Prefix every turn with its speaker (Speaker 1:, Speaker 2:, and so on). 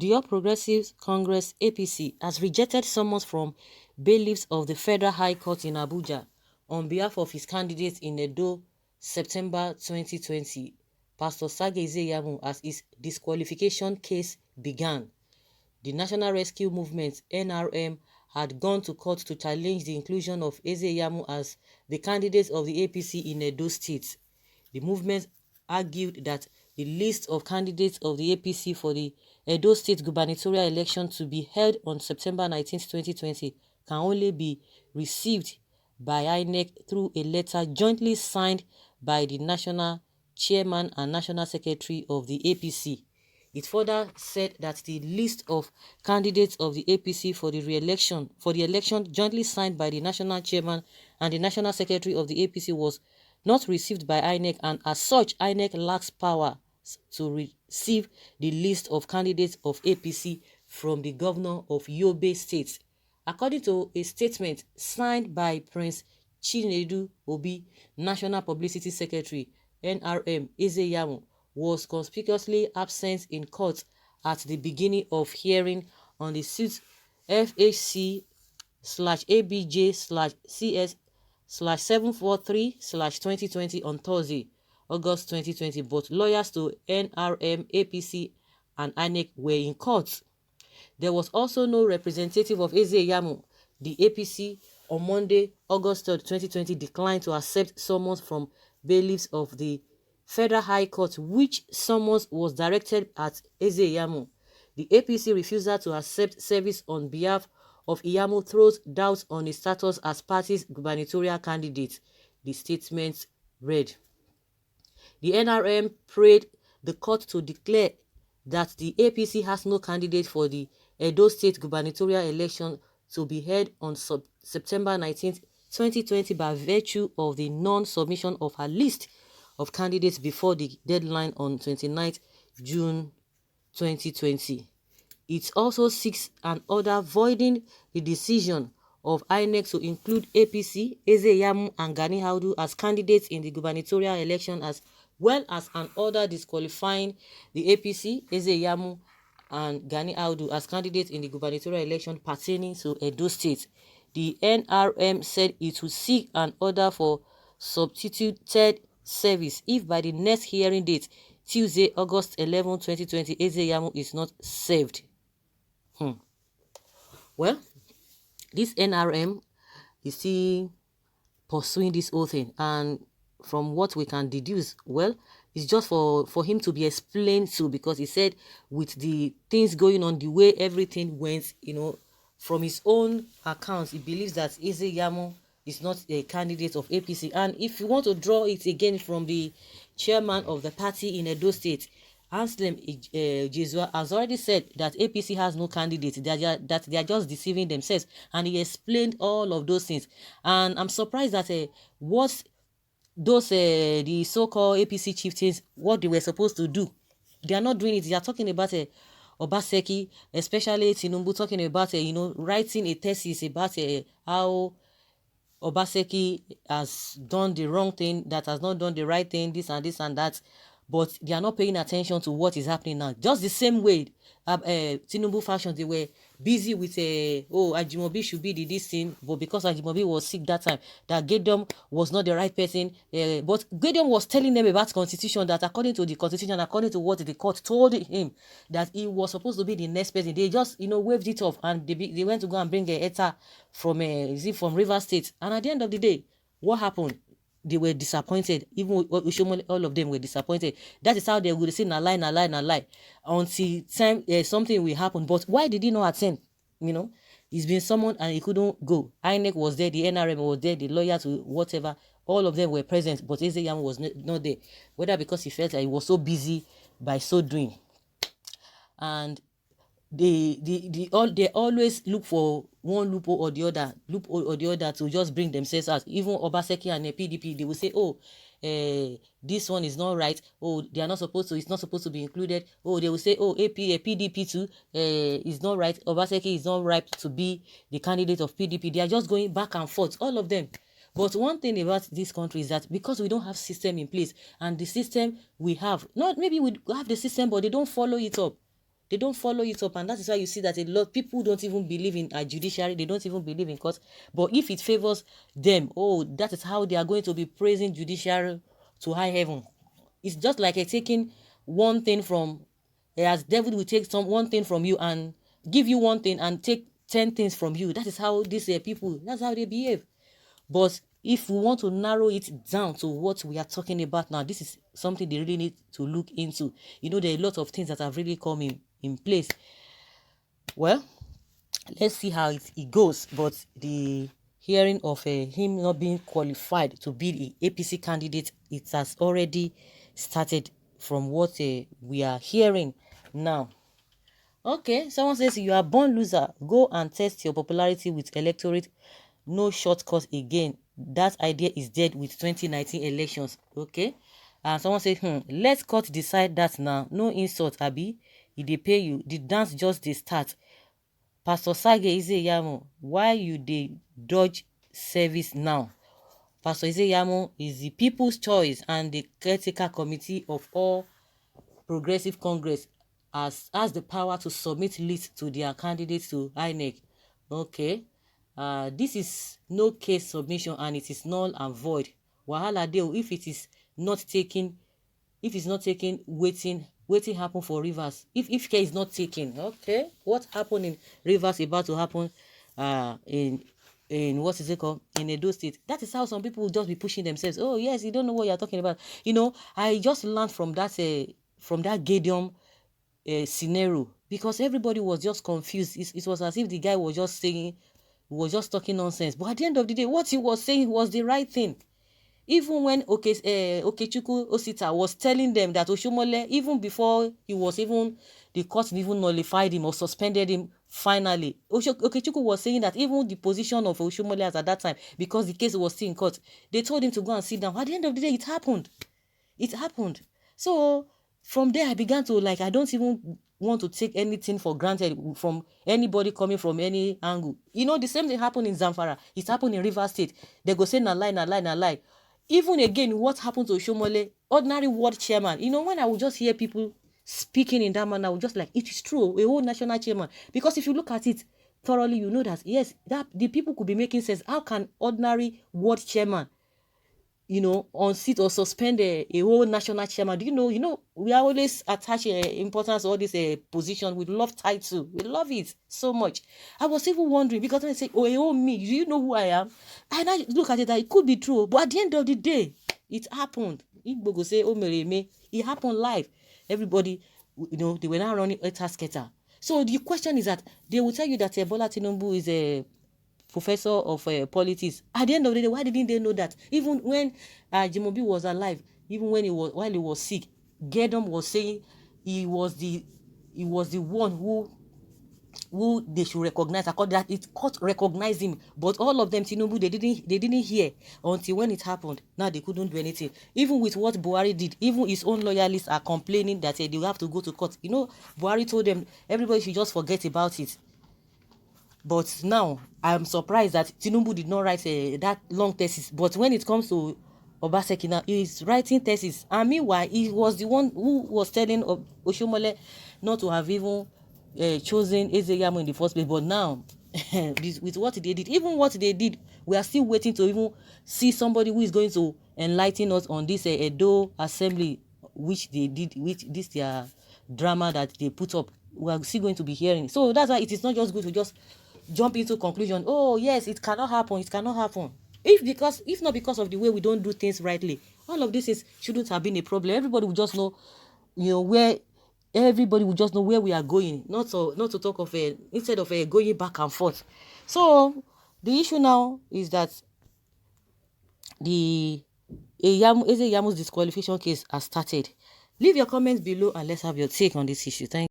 Speaker 1: The All Progressives Congress (APC) has rejected summons from bailiffs of the Federal High Court in Abuja on behalf of his candidate in Edo, September 2020, Pastor Sage Iyamu, as his disqualification case began. The National Rescue Movement (NRM) had gone to court to challenge the inclusion of Iyamu as the candidate of the APC in Edo State. The movement argued that the list of candidates of the APC for the Edo State gubernatorial election to be held on September 19, 2020 can only be received by INEC through a letter jointly signed by the National Chairman and National Secretary of the APC. It further said that the list of candidates of the APC for the election jointly signed by the National Chairman and the National Secretary of the APC was not received by INEC, and as such, INEC lacks power to receive the list of candidates of APC from the governor of Yobe State. According to a statement signed by Prince Chinedu Obi, National Publicity Secretary, NRM, Iyamu was conspicuously absent in court at the beginning of hearing on the suit FHC/ABJ/CS/743/2020 on Thursday, August 2020. Both lawyers to NRM, APC, and INEC were in court. There was also no representative of Iyamu. The APC on Monday, August 3, 2020, declined to accept summons from bailiffs of the Federal High Court, which summons was directed at Iyamu. The APC refusal to accept service on behalf of Iyamu throws doubts on his status as party's gubernatorial candidate, the statement read. The NRM prayed the court to declare that the APC has no candidate for the Edo State gubernatorial election to be held on September 19, 2020 by virtue of the non-submission of a list of candidates before the deadline on 29 June 2020. It also seeks an order voiding the decision of INEC to include APC, Iyamu, and Gani Audu as candidates in the gubernatorial election, as well as an order disqualifying the APC, Iyamu, and Gani Audu as candidates in the gubernatorial election pertaining to Edo State. The NRM said it would seek an order for substituted service if by the next hearing date, Tuesday, August 11, 2020, Iyamu is not served. Well, this NRM is still pursuing this whole thing, and from what we can deduce, well, it's just for him to be explained to, because he said with the things going on, the way everything went, from his own account, he believes that Iyamu is not a candidate of APC. And if you want to draw it again from the chairman of the party in Edo State, Anselm Jesua, has already said that APC has no candidate, that they are just deceiving themselves, and he explained all of those things. And I'm surprised that what those the so-called APC chieftains, what they were supposed to do, they are not doing it. They are talking about Obaseki, especially Tinubu, talking about writing a thesis about how Obaseki has done the wrong thing, that has not done the right thing, this and this and that, but they are not paying attention to what is happening now. Just the same way Tinubu faction, they were busy with Ajimobi should be this thing, but because Ajimobi was sick that time, that Gideon was not the right person, but Gideon was telling them about constitution, that according to the constitution, according to what the court told him, that he was supposed to be the next person. They just waved it off, and they went to go and bring a ETA from from River State. And at the end of the day, what happened? They were disappointed. Even all of them were disappointed. That is how they would say na lie until time something will happen. But why did he not attend? He's been summoned and he couldn't go. INEC was there, the NRM was there, the lawyer to whatever, all of them were present, but Iyamu was not there. Whether because he felt that he was so busy by so doing. And they always look for one loophole or the other to just bring themselves out. Even Obaseki and PDP, they will say, this one is not right, they are not supposed to, it's not supposed to be included. They will say, PDP too is not right, Obaseki is not right to be the candidate of PDP. They are just going back and forth, all of them. But one thing about this country is that because we don't have system in place, and the system we have, not maybe we have the system, but they don't follow it up. They don't follow it up, and that is why you see that a lot of people don't even believe in a judiciary. They don't even believe in court. But if it favors them, oh, that is how they are going to be praising judiciary to high heaven. It's just like a taking one thing from, as devil will take one thing from you and give you one thing and take 10 things from you. That is how these people, that's how they behave. But if we want to narrow it down to what we are talking about now, this is something they really need to look into. You know, there are a lot of things that have really come in place. Well, let's see how it goes. But the hearing of him not being qualified to be the APC candidate, it has already started from what we are hearing now. Okay, someone says you are born loser. Go and test your popularity with electorate. No shortcut again. That idea is dead with 2019 elections. Okay. And someone says, let court decide that now. No insult, Abi. If they pay you, the dance just they start. Pastor Sage Iyamu, why you dey dodge service now? Pastor Iyamu is the people's choice and the caretaker committee of all Progressive Congress has the power to submit lists to their candidates to INEC. Okay. This is no case submission and it is null and void. Wahala dey if it is not taken, waiting happen for Rivers. If care is not taken, okay, what happened in Rivers about to happen in what is it called, in Edo State. That is how some people will just be pushing themselves. Oh yes, you don't know what you're talking about. You know, I just learned from that Gideon scenario, because everybody was just confused. It was as if the guy was just saying, was just talking nonsense. But at the end of the day, what he was saying was the right thing. Even when Okechukwu Osita was telling them that Oshomole, even before he was even, the court even nullified him or suspended him finally, Okechukwu was saying that even the position of Oshomole at that time, because the case was still in court, they told him to go and sit down. At the end of the day, it happened. It happened. So from there, I began to, like, I don't even want to take anything for granted from anybody coming from any angle. You know, the same thing happened in Zamfara. It happened in Rivers State. They go say, na lie, na lie, na lie. Even again, what happened to Oshomole, ordinary ward chairman. You know, when I would just hear people speaking in that manner, I would just like, it is true, a whole national chairman. Because if you look at it thoroughly, you know that, yes, that the people could be making sense. How can ordinary ward chairman, you know, unseat or suspend a whole national chairman? Do you know, we are always attach importance to all this position. We love title. We love it so much. I was even wondering, because when I say, oh, me, do you know who I am? And I look at it, that it could be true. But at the end of the day, it happened. Igbo go say, oh, me, it happened live. Everybody, you know, they were now running a tasketa. So the question is that they will tell you that Bola Tinubu is a professor of politics. At the end of the day, why didn't they know that? Even when Jimobi was alive, even when while he was sick, Gedom was saying he was the one who they should recognize. According that, it court recognized him, but all of them, Tinubu, they didn't hear until when it happened. Now they couldn't do anything. Even with what Buhari did, even his own loyalists are complaining that they will have to go to court. You know, Buhari told them everybody should just forget about it. But now, I'm surprised that Tinubu did not write that long thesis. But when it comes to Obaseki now, he's writing thesis. And meanwhile, he was the one who was telling Oshomole not to have even chosen Iyamu in the first place. But now, with what they did, even what they did, we are still waiting to even see somebody who is going to enlighten us on this Edo assembly, which they did, which this their drama that they put up. We are still going to be hearing. So that's why it is not just good to just jump into conclusion. Oh yes, it cannot happen. It cannot happen. If not because of the way we don't do things rightly, all of this shouldn't have been a problem. Everybody will just know, where everybody will just know where we are going. Not to talk of instead of going back and forth. So the issue now is that the Iyamu'S disqualification case has started. Leave your comments below and let's have your take on this issue. Thank you.